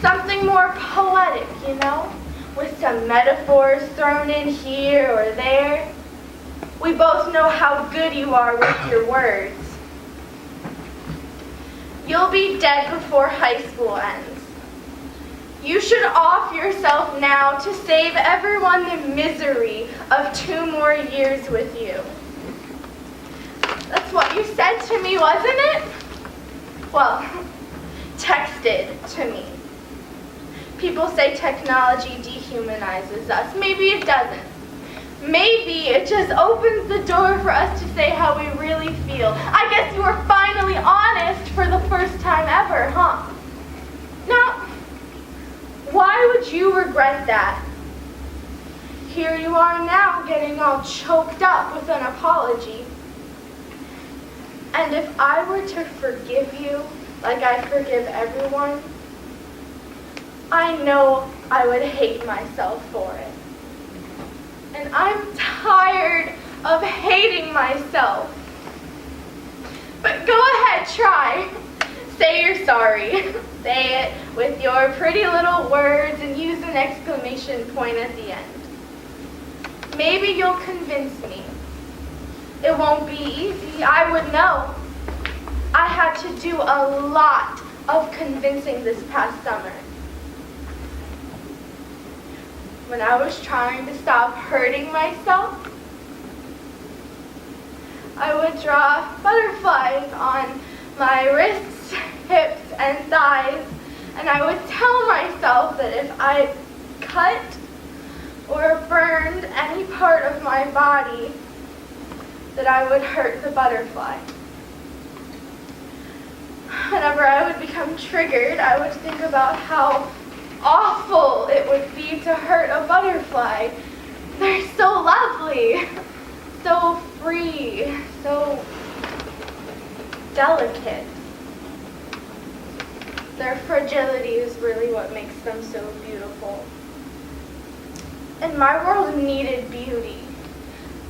Something more poetic, you know? With some metaphors thrown in here or there. We both know how good you are with your words. You'll be dead before high school ends. You should off yourself now to save everyone the misery of 2 more years with you. That's what you said to me, wasn't it? Well, texted to me. People say technology dehumanizes us. Maybe it doesn't. Maybe it just opens the door for us to say how we really feel. I guess you were finally honest for the first time ever, huh? Now, why would you regret that? Here you are now getting all choked up with an apology. And if I were to forgive you like I forgive everyone, I know I would hate myself for it. And I'm tired of hating myself. But go ahead, try. Say you're sorry. Say it with your pretty little words and use an exclamation point at the end. Maybe you'll convince me. It won't be easy, I would know. I had to do a lot of convincing this past summer. When I was trying to stop hurting myself, I would draw butterflies on my wrists, hips, and thighs, and I would tell myself that if I cut or burned any part of my body, that I would hurt the butterfly. Whenever I would become triggered, I would think about how awful it would be to hurt a butterfly. They're so lovely, so free, so delicate. Their fragility is really what makes them so beautiful. And my world needed beauty.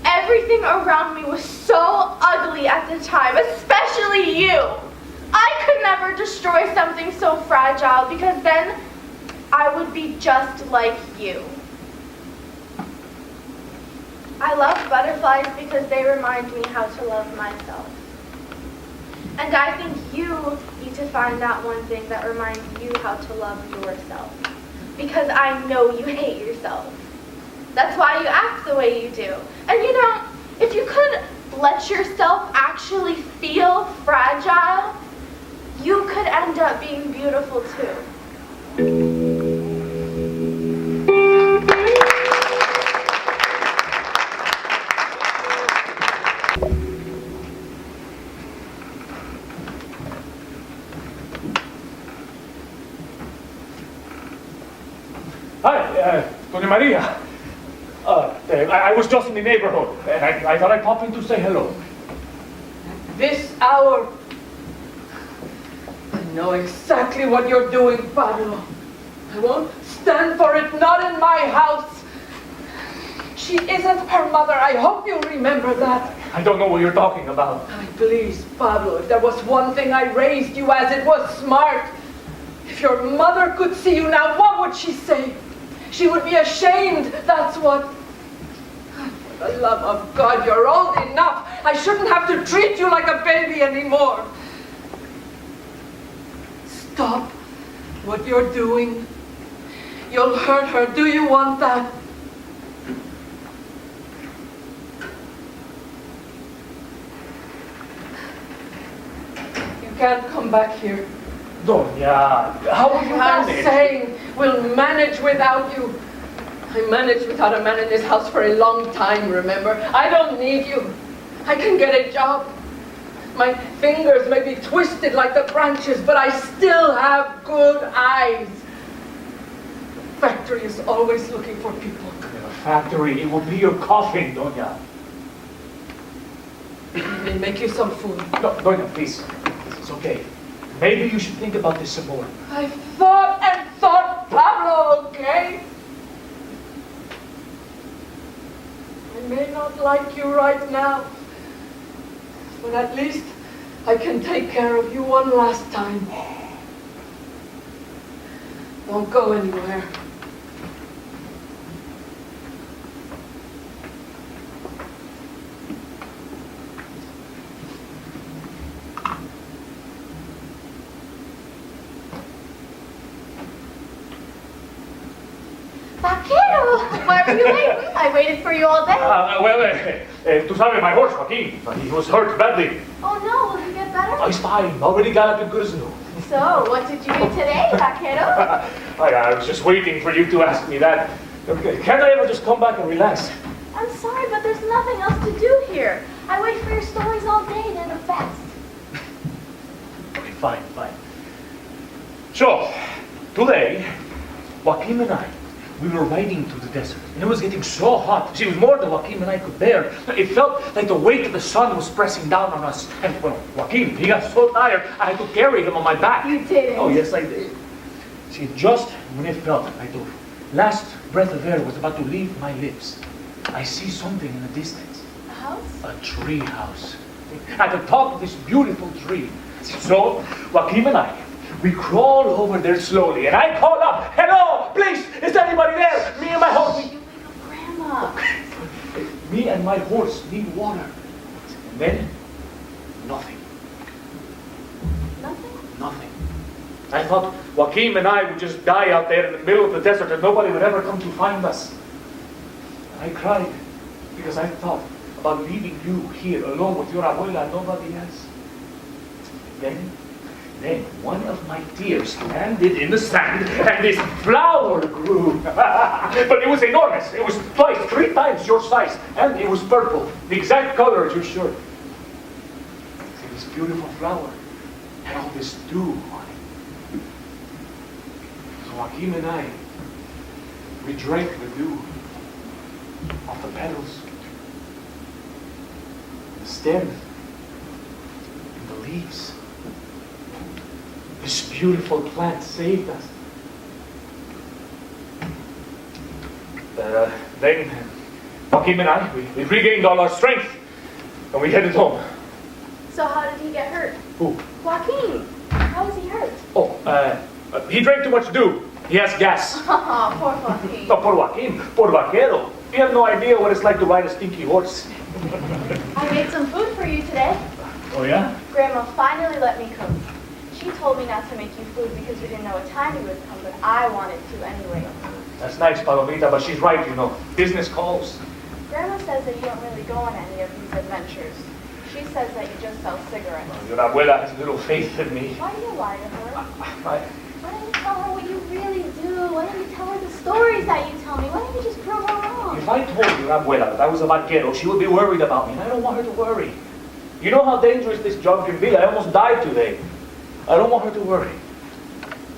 Everything around me was so ugly at the time, especially you. I could never destroy something so fragile because then I would be just like you. I love butterflies because they remind me how to love myself. And I think you need to find that one thing that reminds you how to love yourself. Because I know you hate yourself. That's why you act the way you do. And you know, if you could let yourself actually feel fragile, you could end up being beautiful too. Hi, Doña Maria. I was just in the neighborhood, and I thought I'd pop in to say hello. This hour. I know exactly what you're doing, Pablo. I won't stand for it, not in my house. She isn't her mother. I hope you remember that. I don't know what you're talking about. Please, Pablo, if there was one thing I raised you as, it was smart. If your mother could see you now, what would she say? She would be ashamed, that's what. For the love of God, you're old enough. I shouldn't have to treat you like a baby anymore. Stop what you're doing. You'll hurt her. Do you want that? You can't come back here. Doña, how will you manage? I'm saying we'll manage without you. I managed without a man in this house for a long time, remember? I don't need you. I can get a job. My fingers may be twisted like the branches, but I still have good eyes. The factory is always looking for people. The factory, it will be your coffin, Doña. Let me make you some food. No, Doña, please. It's okay. Maybe you should think about this some more. I've thought and thought, Pablo, okay? I may not like you right now, but at least I can take care of you one last time. won't go anywhere. Vaquero, why were you waiting? I waited for you all day. Tú sabes, my horse, Joaquin, he was hurt badly. Oh no, will he get better? Oh, he's fine. Already got up and good as new. So, what did you eat today, Vaquero? I was just waiting for you to ask me that. Okay, can't I ever just come back and relax? I'm sorry, but there's nothing else to do here. I wait for your stories all day, they're the best. Okay, fine. So, today, Joaquin and I, we were riding through the desert, and it was getting so hot. See, it was more than Joaquin and I could bear. It felt like the weight of the sun was pressing down on us. And, well, Joaquin, he got so tired, I had to carry him on my back. You didn't. Oh, yes, I did. See, just when it felt like the last breath of air was about to leave my lips, I see something in the distance. A house? A tree house. At the top of this beautiful tree. So, Joaquin and I, we crawl over there slowly, and I call up, "Hello, please, is anybody there? Me and my horse." You wake up Grandma. Me and my horse need water. And then, nothing. Nothing? I thought Joaquin and I would just die out there in the middle of the desert and nobody would ever come to find us. I cried because I thought about leaving you here alone with your abuela and nobody else. Then one of my tears landed in the sand and this flower grew. But it was enormous. It was twice, 3 times your size. And it was purple, the exact color as your shirt. See, this beautiful flower had all this dew on it. So Joaquin and I, we drank the dew off the petals, the stem, and the leaves. This beautiful plant saved us. Then Joaquin and I, we regained all our strength and we headed home. So how did he get hurt? Who? Joaquin. How was he hurt? He drank too much dew. He has gas. Oh, poor Joaquin. No, poor Joaquin, poor Vaquero. You have no idea what it's like to ride a stinky horse. I made some food for you today. Oh, yeah? Grandma finally let me cook. She told me not to make you food because we didn't know what time you would come, but I wanted to anyway. That's nice, Palomita, but she's right, you know. Business calls. Grandma says that you don't really go on any of these adventures. She says that you just sell cigarettes. Your abuela has little faith in me. Why do you lie to her? I- Why don't you tell her what you really do? Why don't you tell her the stories that you tell me? Why don't you just prove her wrong? If I told your abuela that I was a vaquero, she would be worried about me, and I don't want her to worry. You know how dangerous this job can be. I almost died today. I don't want her to worry.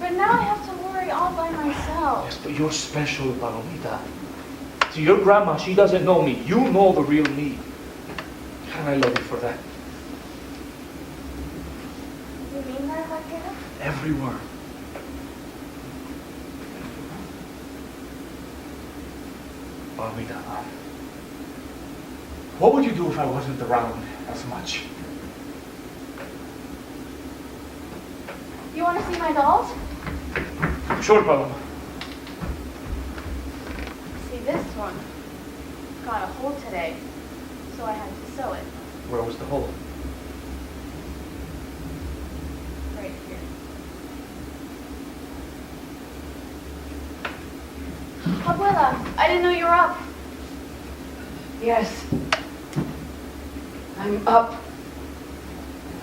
But now I have to worry all by myself. Yes, but you're special, Palomita. See, your grandma, she doesn't know me. You know the real me. And I love you for that. You mean that, Vaquero? Every word. Palomita, what would you do if I wasn't around as much? You want to see my dolls? Sure, Paloma. See, this one got a hole today, so I had to sew it Where was the hole? right here. Abuela, I didn't know you were up. Yes. I'm up.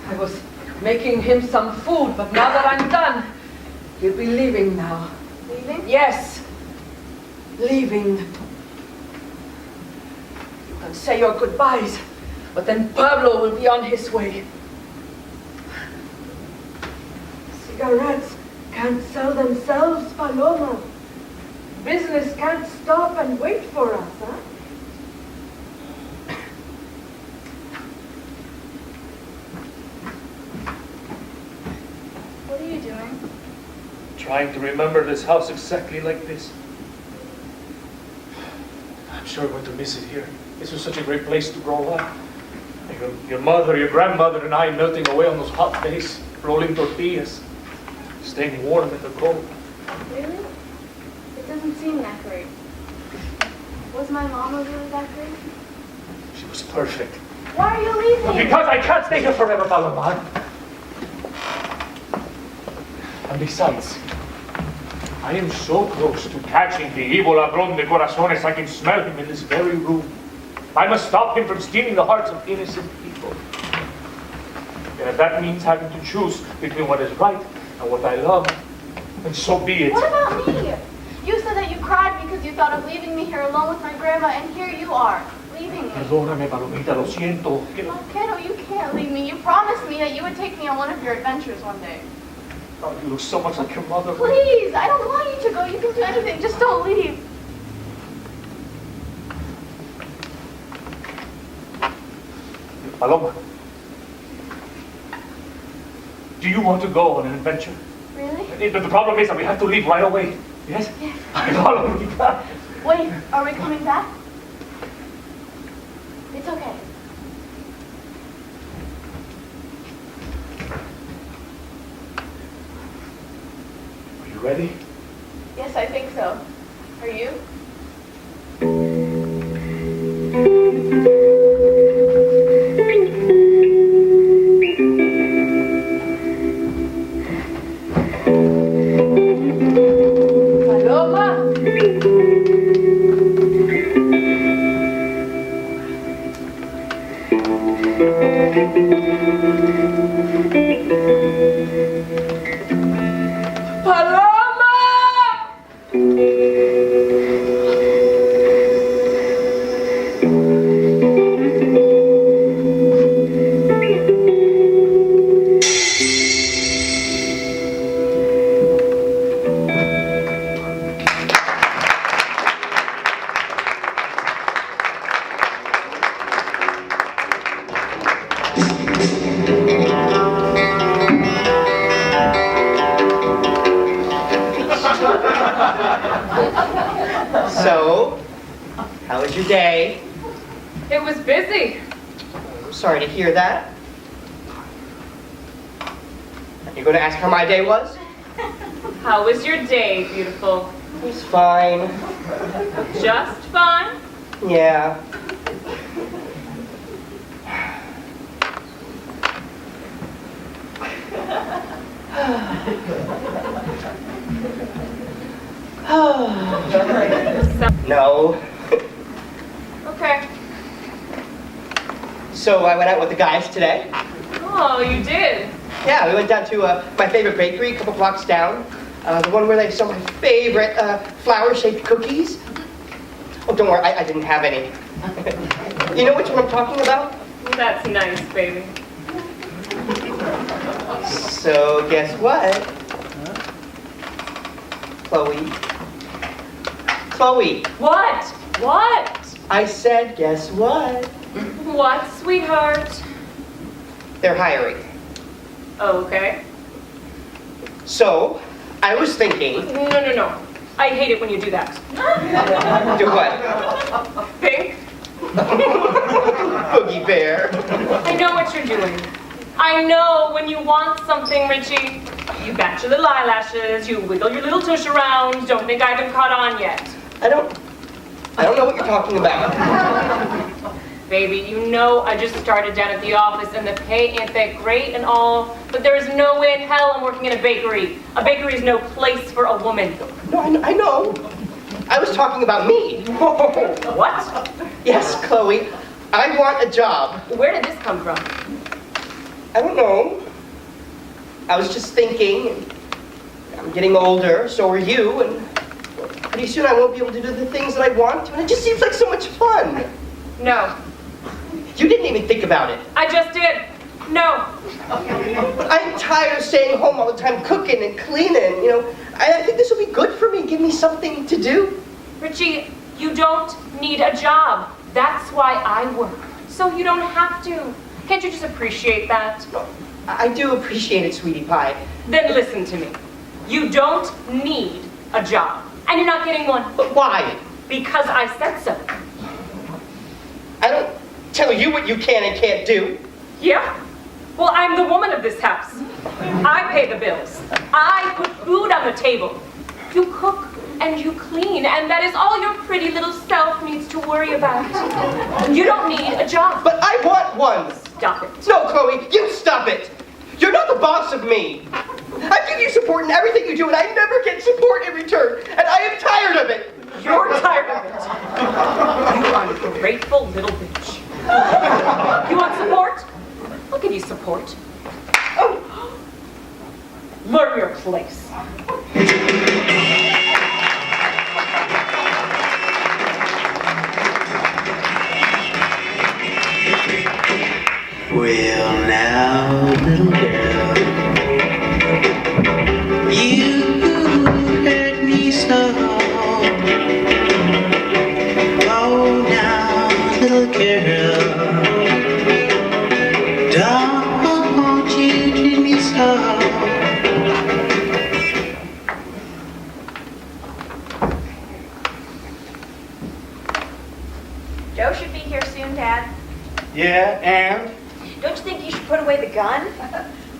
I was making him some food, but now that I'm done, he'll be leaving now. Leaving? Yes. Leaving. You can say your goodbyes, but then Pablo will be on his way. Cigarettes can't sell themselves, Paloma. Business can't stop and wait for us, huh? What are you doing? Trying to remember this house exactly like this. I'm sure I'm going to miss it here. This was such a great place to grow up. Your mother, your grandmother, and I melting away on those hot days, rolling tortillas, staying warm in the cold. Really? It doesn't seem that great. Was my mama really that great? She was perfect. Why are you leaving? Because I can't stay here forever, Paloma. And besides, I am so close to catching the evil ladrón de corazones, I can smell him in this very room. I must stop him from stealing the hearts of innocent people. And if that means having to choose between what is right and what I love, then so be it. What about me? You said that you cried because you thought of leaving me here alone with my grandma, and here you are, leaving me. Perdóname, Palomita, lo siento. Oh, kiddo, you can't leave me. You promised me that you would take me on one of your adventures one day. Oh, you look so much like your mother. Please, I don't want you to go. You can do anything. Just don't leave. Paloma, do you want to go on an adventure? Really? But the problem is that we have to leave right away. Yes? Yes. Palomita. Wait, are we coming back? It's okay. Are you ready? Yes, I think so. Are you? Paloma! So, how was your day? It was busy. I'm sorry to hear that. You're going to ask how my day was? How was your day, beautiful? It was fine. Just fine? Yeah. No. Okay. So I went out with the guys today. Oh, you did? Yeah, we went down to my favorite bakery a couple blocks down. The one where they sell my favorite flower-shaped cookies. Oh, don't worry, I didn't have any. You know which one I'm talking about? That's nice, baby. So guess what? Chloe. Chloe, What? What? I said guess what? What, sweetheart? They're hiring. Okay. So, I was thinking, No. I hate it when you do that. do what? Pink? Boogie Bear. I know what you're doing. I know when you want something, Richie. You bat your little eyelashes, you wiggle your little tush around. Don't think I haven't caught on yet. I don't know what you're talking about. Baby, you know I just started down at the office and the pay ain't that great and all, but there is no way in hell I'm working in a bakery. A bakery is no place for a woman. No, I know. I was talking about me. What? Yes, Chloe. I want a job. Where did this come from? I don't know. I was just thinking. I'm getting older, so are you, and pretty soon I won't be able to do the things that I want to, and it just seems like so much fun. No. You didn't even think about it. I just did. No. I'm tired of staying home all the time cooking and cleaning, you know. I think this will be good for me, give me something to do. Richie, you don't need a job. That's why I work. So you don't have to. Can't you just appreciate that? I do appreciate it, sweetie pie. Then listen to me. You don't need a job. And you're not getting one. But why? Because I said so. I don't tell you what you can and can't do. Yeah? Well, I'm the woman of this house. I pay the bills. I put food on the table. You cook and you clean, and that is all your pretty little self needs to worry about. You don't need a job. But I want one. Stop it. No, Chloe, you stop it. You're not the boss of me. I give you support in everything you do, and I never get support in return. And I am tired of it. You're tired of it. You ungrateful little bitch. You want support? I'll give you support. Oh. Learn your place. Well now, little girl, you hurt me so. Oh now, little girl, don't you treat me so. Joe should be here soon, Dad. Yeah, and? Don't you think you should put away the gun?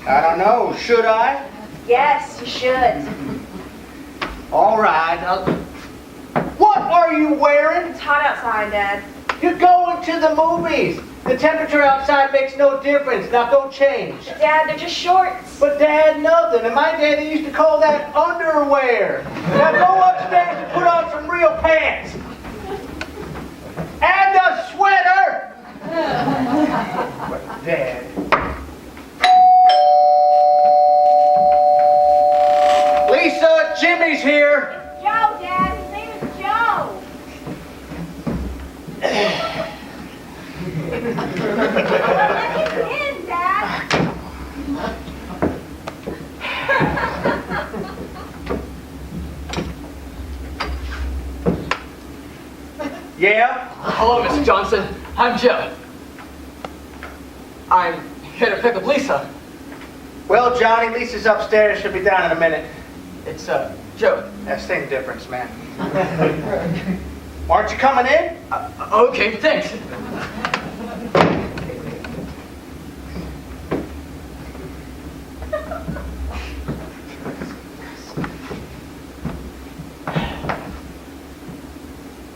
I don't know. Should I? Yes, you should. All right. What are you wearing? It's hot outside, Dad. You're going to the movies. The temperature outside makes no difference. Now go change. Dad, they're just shorts. But Dad, nothing. In my day, they used to call that underwear. Now go upstairs and put on some real pants. And a sweater. But Dad. Lisa, Jimmy's here. Joe, Dad. His name is Joe. Let him in, Dad. Yeah? Hello, Mr. Johnson. I'm Joe. I'm here to pick up Lisa. Well, Johnny, Lisa's upstairs. She'll be down in a minute. It's, Joe. Yeah, same difference, man. Aren't you coming in? Okay, thanks.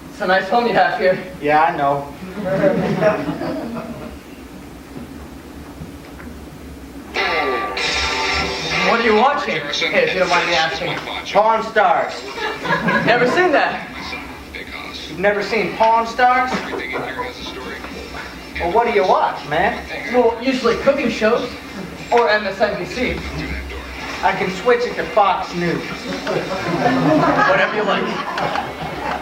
It's a nice home you have here. Yeah, I know. What are you watching? Hey, if you don't mind me asking. Pawn Stars. Never seen that. You've never seen Pawn Stars? Well, what do you watch, man? Well, usually cooking shows or MSNBC. I can switch it to Fox News. Whatever you like.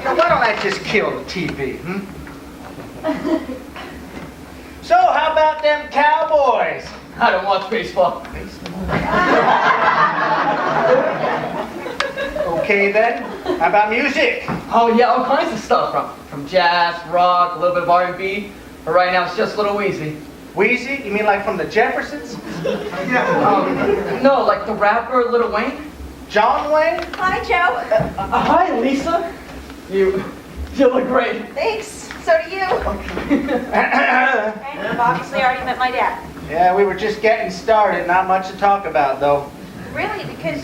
Now, why don't I just kill the TV, hmm? So, how about them Cowboys? I don't watch baseball. Okay, then. How about music? Oh yeah, all kinds of stuff from jazz, rock, a little bit of R&B. But right now it's just Little Wheezy. Wheezy? You mean like from the Jeffersons? No, like the rapper Lil Wayne. John Wayne? Hi, Joe. Hi, Lisa. You look great. Thanks. So do you. And you've obviously already met my dad. Yeah, we were just getting started. Not much to talk about, though. Really? Because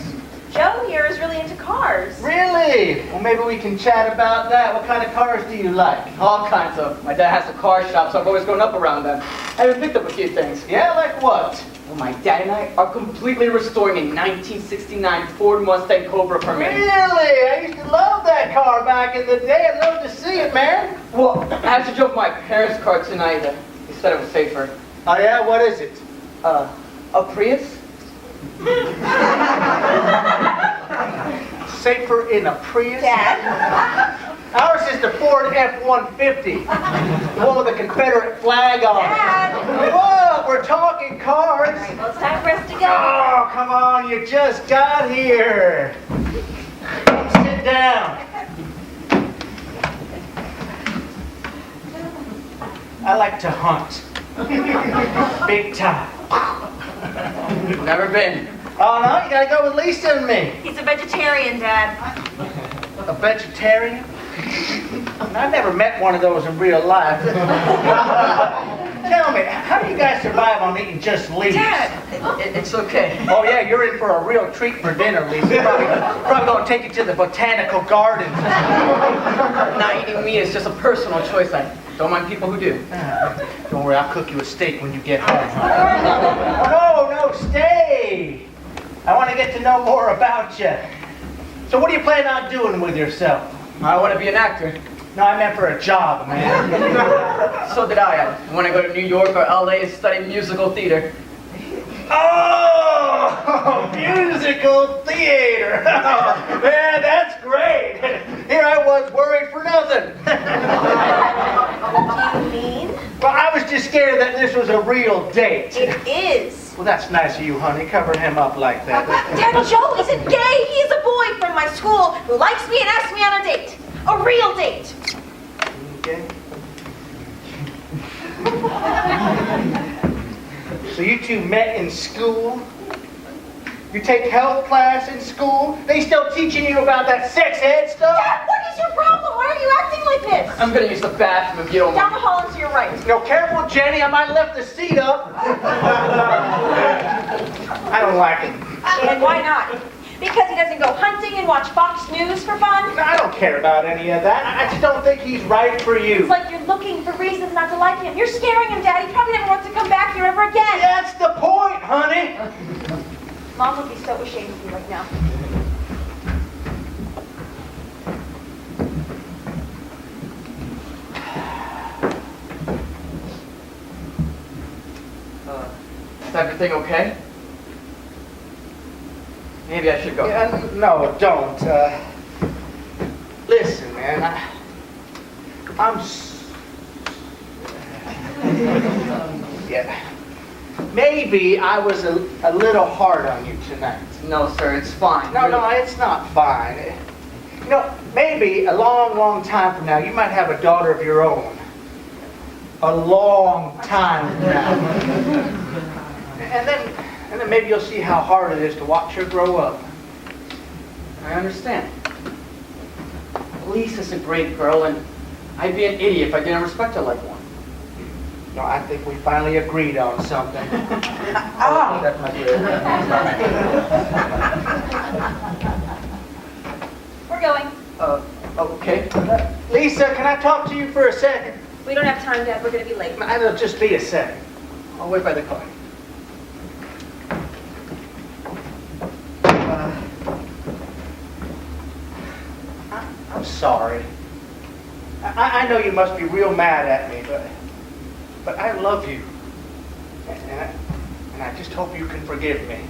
Joe here is really into cars. Really? Well, maybe we can chat about that. What kind of cars do you like? All kinds of. My dad has a car shop, so I've always grown up around them. I even picked up a few things. Yeah, like what? Well, my dad and I are completely restoring a 1969 Ford Mustang Cobra for me. Really? I used to love that car back in the day. I'd love to see it, man. Well, I had to drove my parents' car tonight. He said it was safer. Oh, yeah? What is it? A Prius? Safer in a Prius? Dad? Ours is the Ford F-150. The one with the Confederate flag on it. Dad! Whoa, we're talking cars. All right, well, it's time for us to go. Oh, come on, you just got here. Come sit down. I like to hunt. Big time. Never been. Oh, no, you gotta go with Lisa and me. He's a vegetarian, Dad. A vegetarian? I've never met one of those in real life. Tell me, how do you guys survive on eating just leaves? Dad, it's okay. Oh yeah, you're in for a real treat for dinner, Lisa. Probably gonna take you to the botanical gardens. Not eating meat is just a personal choice. I don't mind people who do. Don't worry, I'll cook you a steak when you get home. Oh, no, stay. I want to get to know more about you. So what do you plan on doing with yourself? I want to be an actor. No, I meant for a job, man. So did I. I want to go to New York or LA and study musical theater. Oh, musical theater. Man, that's great. Here I was worried for nothing. You mean? Well, I was just scared that this was a real date. It is. Well, that's nice of you, honey. Cover him up like that. Dad, Joe isn't gay. He is a boy from my school who likes me and asks me on a date. A real date. Okay. So you two met in school? You take health class in school? They still teaching you about that sex ed stuff? Dad, what is your problem? Why are you acting like this? I'm going to use the bathroom if you don't Down mind. the hall and to your right. No, careful, Jenny. I might have left the seat up. I don't like it. And why not? Because he doesn't go hunting and watch Fox News for fun? I don't care about any of that. I just don't think he's right for you. It's like you're looking for reasons not to like him. You're scaring him, Dad. He probably never wants to come back here ever again. That's the point, honey. Mom would be so ashamed of you right now. Is everything okay? Maybe I should go. Yeah, no, don't. Listen, man. Yeah. Maybe I was a little hard on you tonight. No, sir, it's fine. No, it's not fine. You know, maybe a long, long time from now, you might have a daughter of your own. A long time from now. And then maybe you'll see how hard it is to watch her grow up. I understand. Lisa's a great girl, and I'd be an idiot if I didn't respect her like one. No, I think we finally agreed on something. That's my dear. We're going. Okay. Lisa, can I talk to you for a second? We don't have time, Dad. We're going to be late. It'll just be a second. I'll wait by the car. I'm sorry. I know you must be real mad at me, but I love you. And I just hope you can forgive me.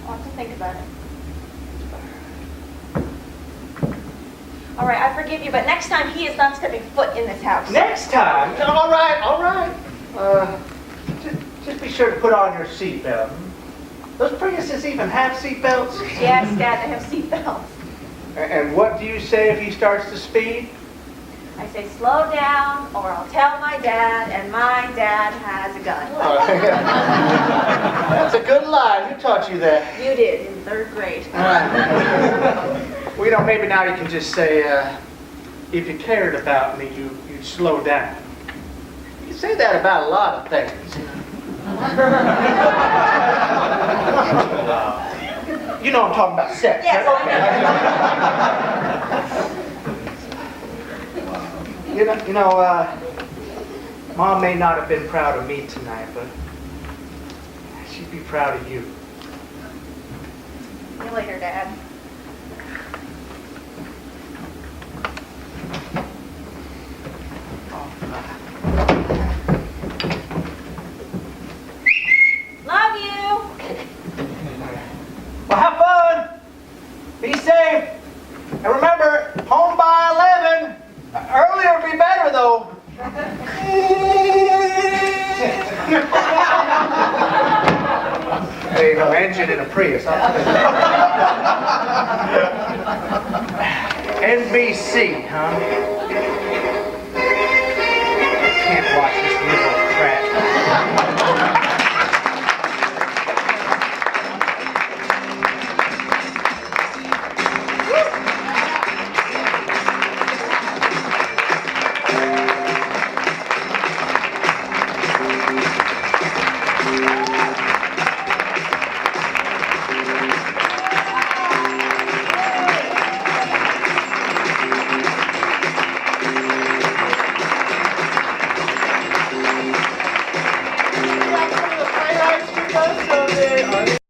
I'll have to think about it. All right, I forgive you, but next time he is not stepping foot in this house. Next time? All right. Just be sure to put on your seatbelt. Those Priuses even have seatbelts? Yes, Dad, they have seatbelts. And what do you say if he starts to speed? I say, slow down, or I'll tell my dad, and my dad has a gun. That's a good line. Who taught you that? You did, in 3rd grade. All right. Well, you know, maybe now you can just say, if you cared about me, you'd slow down. You say that about a lot of things. You know I'm talking about sex. Yes, right? You know, Mom may not have been proud of me tonight, but she'd be proud of you. See you later, Dad. Love you. Well, have fun. Be safe. And remember, home by 11. Earlier would be better, though. There you go, engine in a Prius. NBC, huh? Can't watch this.